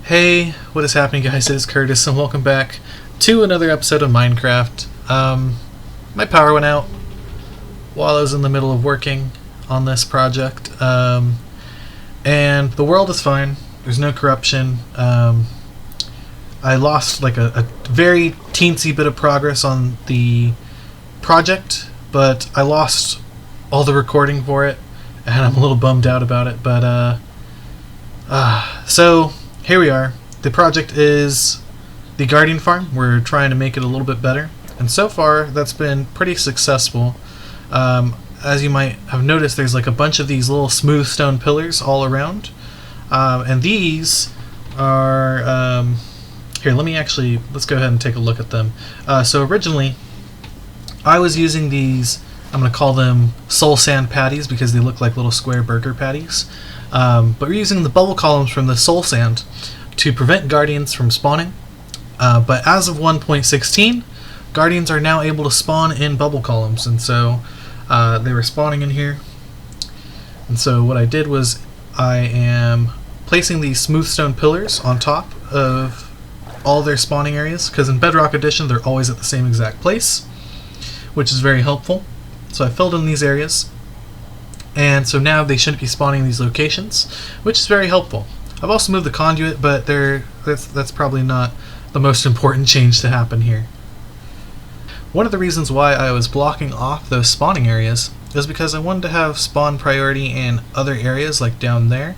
Hey, what is happening, guys? It is Curtis, and welcome back to another episode of Minecraft. My power went out while I was in the middle of working on this project, and the world is fine. There's no corruption. I lost like a very teensy bit of progress on the project, but I lost all the recording for it, and I'm a little bummed out about it. But so here we are. The project is the Guardian Farm. We're trying to make it a little bit better, and so far that's been pretty successful. As you might have noticed, there's like a bunch of these little smooth stone pillars all around, and these are here. Let's go ahead and take a look at them. So originally, I was using these. I'm going to call them soul sand patties because they look like little square burger patties. But we're using the bubble columns from the soul sand to prevent guardians from spawning. But as of 1.16, guardians are now able to spawn in bubble columns, and so they were spawning in here. And so what I did was I am placing these smooth stone pillars on top of all their spawning areas, because in Bedrock Edition they're always at the same exact place, which is very helpful. So I filled in these areas, and so now they shouldn't be spawning in these locations, which is very helpful. I've also moved the conduit, but that's probably not the most important change to happen here. One of the reasons why I was blocking off those spawning areas is because I wanted to have spawn priority in other areas, like down there,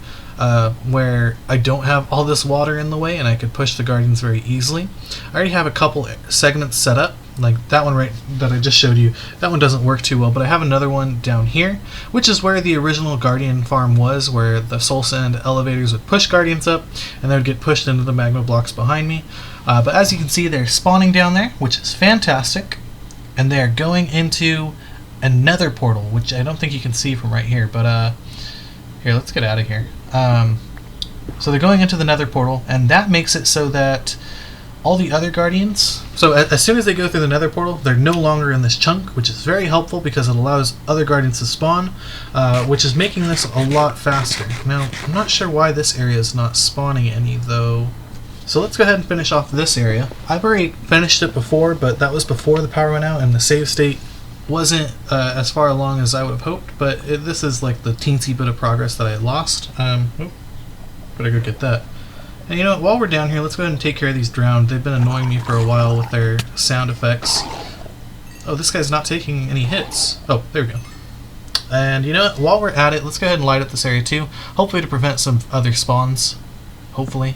where I don't have all this water in the way and I could push the guardians very easily. I already have a couple segments set up, like that one right that I just showed you. That one doesn't work too well, but I have another one down here, which is where the original Guardian farm was, where the soul sand elevators would push guardians up and they would get pushed into the magma blocks behind me. But as you can see, they're spawning down there, which is fantastic, and they're going into a Nether Portal, which I don't think you can see from right here, but here, let's get out of here. So they're going into the Nether Portal, and that makes it so that all the other guardians, so as soon as they go through the Nether Portal, they're no longer in this chunk, which is very helpful because it allows other guardians to spawn, which is making this a lot faster. Now, I'm not sure why this area is not spawning any, though. So let's go ahead and finish off this area. I've already finished it before, but that was before the power went out, and the save state wasn't as far along as I would have hoped, but this is like the teensy bit of progress that I lost. Better go get that. And you know what, while we're down here, let's go ahead and take care of these drowned. They've been annoying me for a while with their sound effects. Oh, this guy's not taking any hits. Oh, there we go. And you know what, while we're at it, let's go ahead and light up this area too, hopefully to prevent some other spawns. Hopefully.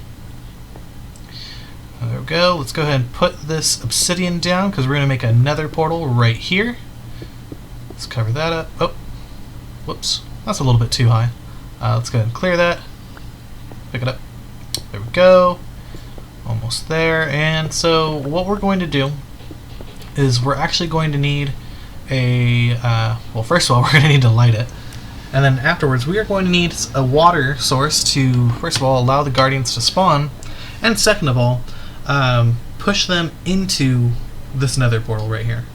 There we go. Let's go ahead and put this obsidian down, because we're going to make a Nether portal right here. Let's cover that up. Oh, whoops. That's a little bit too high. Let's go ahead and clear that. Pick it up. There we go. Almost there. And so what we're going to do is we're actually going to need a, well, first of all, we're going to need to light it. And then afterwards, we are going to need a water source to, first of all, allow the guardians to spawn. And second of all, push them into this Nether portal right here.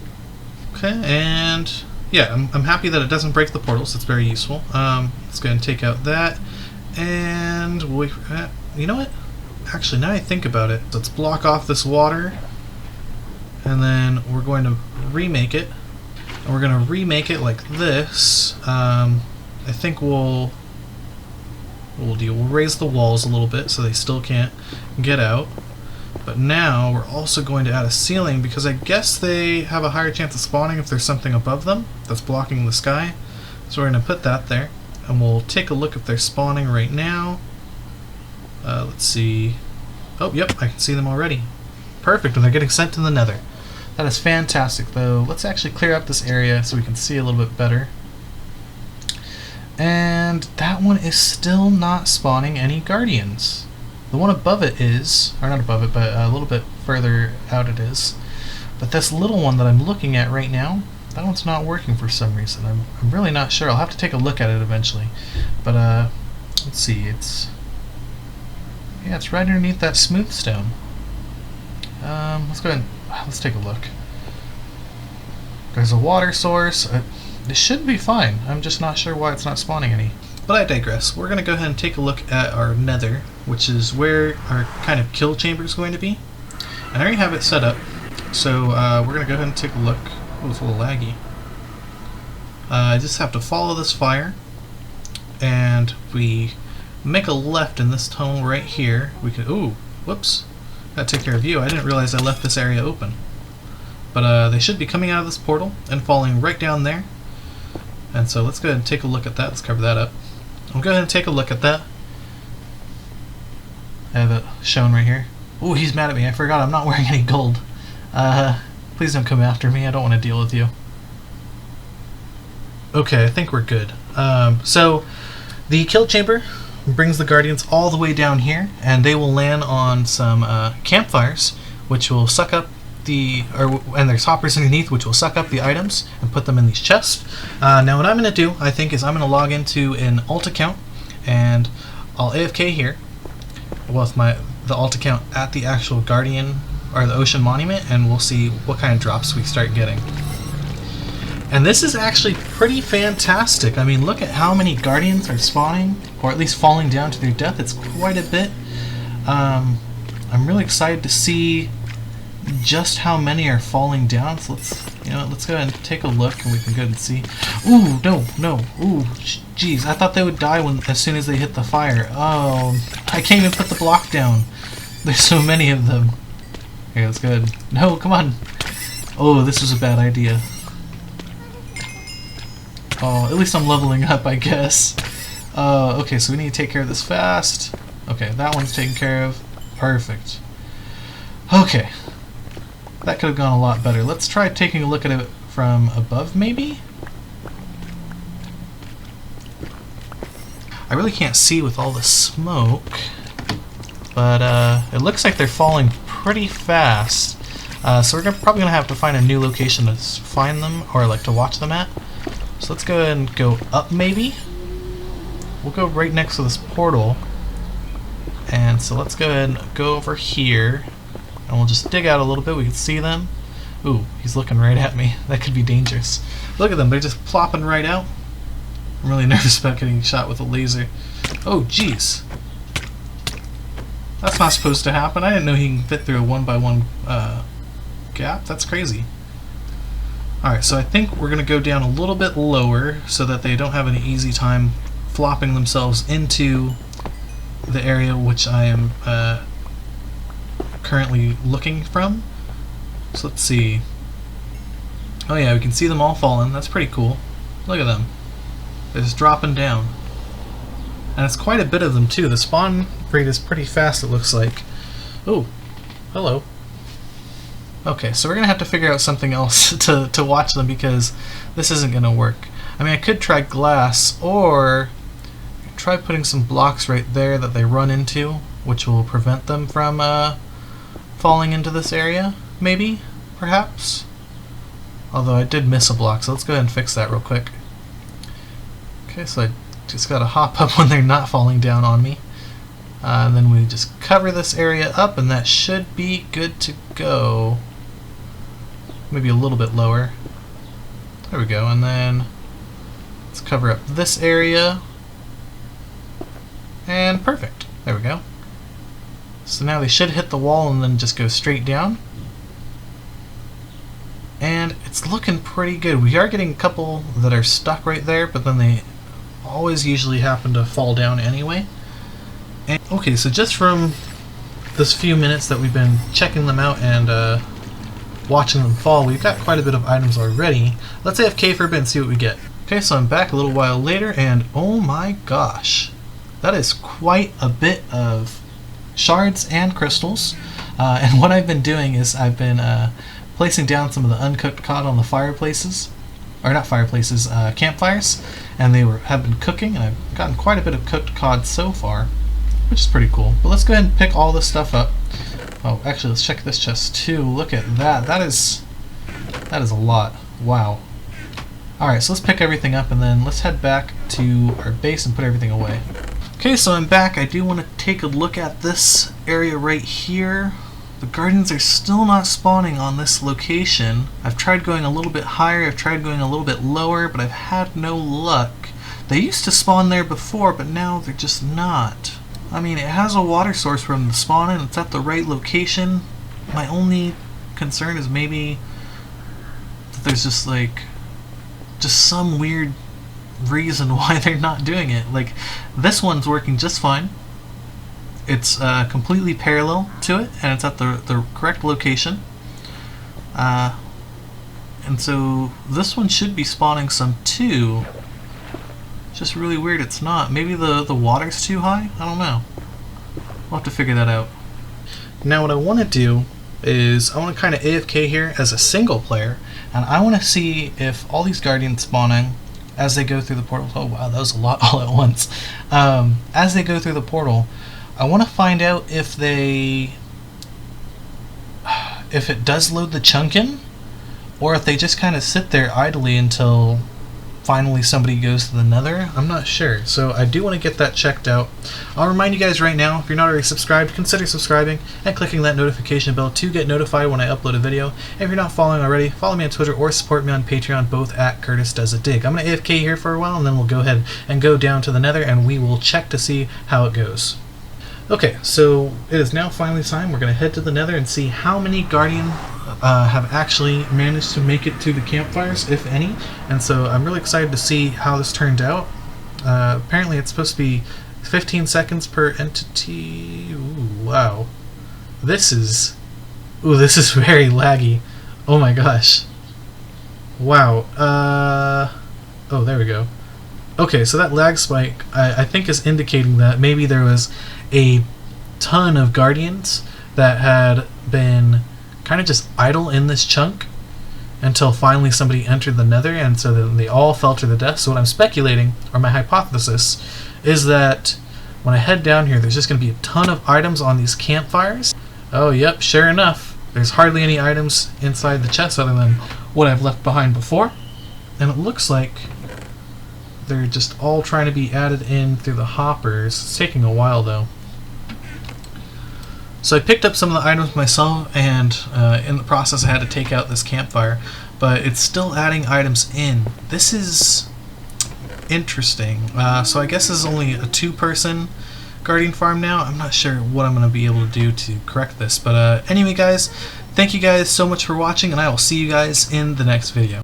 Okay, and yeah, I'm happy that it doesn't break the portals. It's very useful. Let's go ahead and take out that. And you know what? Actually, now I think about it, let's block off this water, and then we're going to remake it. And we're going to remake it like this. I think we'll raise the walls a little bit so they still can't get out. But now we're also going to add a ceiling, because I guess they have a higher chance of spawning if there's something above them that's blocking the sky. So we're going to put that there, and we'll take a look if they're spawning right now. Let's see. Oh, yep, I can see them already. Perfect, and they're getting sent to the Nether. That is fantastic, though. Let's actually clear up this area so we can see a little bit better. And that one is still not spawning any guardians. The one above it is, or not above it, but a little bit further out it is. But this little one that I'm looking at right now, that one's not working for some reason. I'm really not sure. I'll have to take a look at it eventually. But let's see. It's right underneath that smooth stone. Let's go ahead and let's take a look. There's a water source. This should be fine. I'm just not sure why it's not spawning any. But I digress. We're going to go ahead and take a look at our Nether. which is where our kind of kill chamber is going to be. And I already have it set up, so we're going to go ahead and take a look. Oh, it's a little laggy. I just have to follow this fire, and we make a left in this tunnel right here. We could, ooh, whoops, gotta take care of you. I didn't realize I left this area open. But they should be coming out of this portal and falling right down there. And so let's go ahead and take a look at that. Let's cover that up. We'll go ahead and take a look at that. I have it shown right here. Ooh, he's mad at me. I forgot I'm not wearing any gold. Please don't come after me. I don't want to deal with you. Okay, I think we're good. So the kill chamber brings the guardians all the way down here, and they will land on some campfires, which will suck up and there's hoppers underneath, which will suck up the items and put them in these chests. Now what I'm going to do, I think, is I'm going to log into an alt account, and I'll AFK here with the alt account at the actual guardian or the ocean monument, and we'll see what kind of drops we start getting. And this is actually pretty fantastic. I mean, look at how many guardians are spawning, or at least falling down to their death. It's quite a bit. I'm really excited to see just how many are falling down. So let's go ahead and take a look, and we can go ahead and see. Ooh, no, ooh, jeez, I thought they would die as soon as they hit the fire. Oh, I can't even put the block down. There's so many of them. Here, let's go ahead. No, come on. Oh, this was a bad idea. Oh, at least I'm leveling up, I guess. Okay, so we need to take care of this fast. Okay, that one's taken care of. Perfect. Okay. That could have gone a lot better. Let's try taking a look at it from above, maybe? I really can't see with all the smoke, but it looks like they're falling pretty fast. So we're probably going to have to find a new location to find them, or like to watch them at. So let's go ahead and go up, maybe? We'll go right next to this portal. And so let's go ahead and go over here, and we'll just dig out a little bit. We can see them. Ooh, he's looking right at me. That could be dangerous. Look at them, they're just plopping right out. I'm really nervous about getting shot with a laser. Oh, jeez. That's not supposed to happen. I didn't know he can fit through a 1x1 gap. That's crazy. Alright, so I think we're going to go down a little bit lower so that they don't have an easy time flopping themselves into the area which I am currently looking from. So let's see. Oh yeah, we can see them all falling. That's pretty cool. Look at them. They're just dropping down. And it's quite a bit of them too. The spawn rate is pretty fast, it looks like. Oh, hello. Okay, so we're going to have to figure out something else to watch them, because this isn't going to work. I mean, I could try glass, or try putting some blocks right there that they run into, which will prevent them from falling into this area, maybe, perhaps. Although I did miss a block, so let's go ahead and fix that real quick. Okay, so I just got to hop up when they're not falling down on me. And then we just cover this area up, and that should be good to go. Maybe a little bit lower. There we go, and then let's cover up this area. And perfect. There we go. So now they should hit the wall and then just go straight down. And it's looking pretty good. We are getting a couple that are stuck right there, but then they always usually happen to fall down anyway. And, okay, so just from this few minutes that we've been checking them out and watching them fall, we've got quite a bit of items already. Let's AFK for a bit and see what we get. Okay, so I'm back a little while later, and oh my gosh, that is quite a bit of shards and crystals. And what I've been doing is I've been placing down some of the uncooked cod on the fireplaces, or not fireplaces, campfires, and they have been cooking, and I've gotten quite a bit of cooked cod so far, which is pretty cool. But let's go ahead and pick all this stuff up. Oh, actually, let's check this chest too. Look at that. That is a lot. Wow. Alright, so let's pick everything up, and then let's head back to our base and put everything away. Okay, so I'm back. I do want to take a look at this area right here. The guardians are still not spawning on this location. I've tried going a little bit higher, I've tried going a little bit lower, but I've had no luck. They used to spawn there before, but now they're just not. I mean, it has a water source from the spawn and it's at the right location. My only concern is maybe that there's just some weird reason why they're not doing it. Like, this one's working just fine. It's completely parallel to it, and it's at the correct location. And so this one should be spawning some too. It's just really weird it's not. Maybe the water's too high? I don't know. We'll have to figure that out. Now what I want to do is I want to kind of AFK here as a single player, and I want to see if all these guardians spawning as they go through the portal. Oh wow, that was a lot all at once. As they go through the portal, I want to find out if it does load the chunk in, or if they just kind of sit there idly until finally somebody goes to the Nether. I'm not sure, so I do want to get that checked out. I'll remind you guys right now, if you're not already subscribed, consider subscribing and clicking that notification bell to get notified when I upload a video. And if you're not following already, follow me on Twitter or support me on Patreon, both at Curtis Does a Dig. I'm going to AFK here for a while, and then we'll go ahead and go down to the Nether, and we will check to see how it goes. Okay, so it is now finally time. We're going to head to the Nether and see how many Guardian have actually managed to make it to the campfires, if any. And so I'm really excited to see how this turned out. Apparently it's supposed to be 15 seconds per entity. Ooh, wow. This is very laggy. Oh my gosh. Wow. Oh, there we go. Okay, so that lag spike, I think, is indicating that maybe there was a ton of Guardians that had been kind of just idle in this chunk until finally somebody entered the Nether, and so then they all fell to the death. So what I'm speculating, or my hypothesis, is that when I head down here, there's just going to be a ton of items on these campfires. Oh, yep, sure enough. There's hardly any items inside the chest other than what I've left behind before. And it looks like they're just all trying to be added in through the hoppers. It's taking a while, though. So I picked up some of the items myself, and in the process I had to take out this campfire, but it's still adding items in. This is interesting. So I guess this is only a two-person Guardian farm now. I'm not sure what I'm going to be able to do to correct this, but anyway guys, thank you guys so much for watching, and I will see you guys in the next video.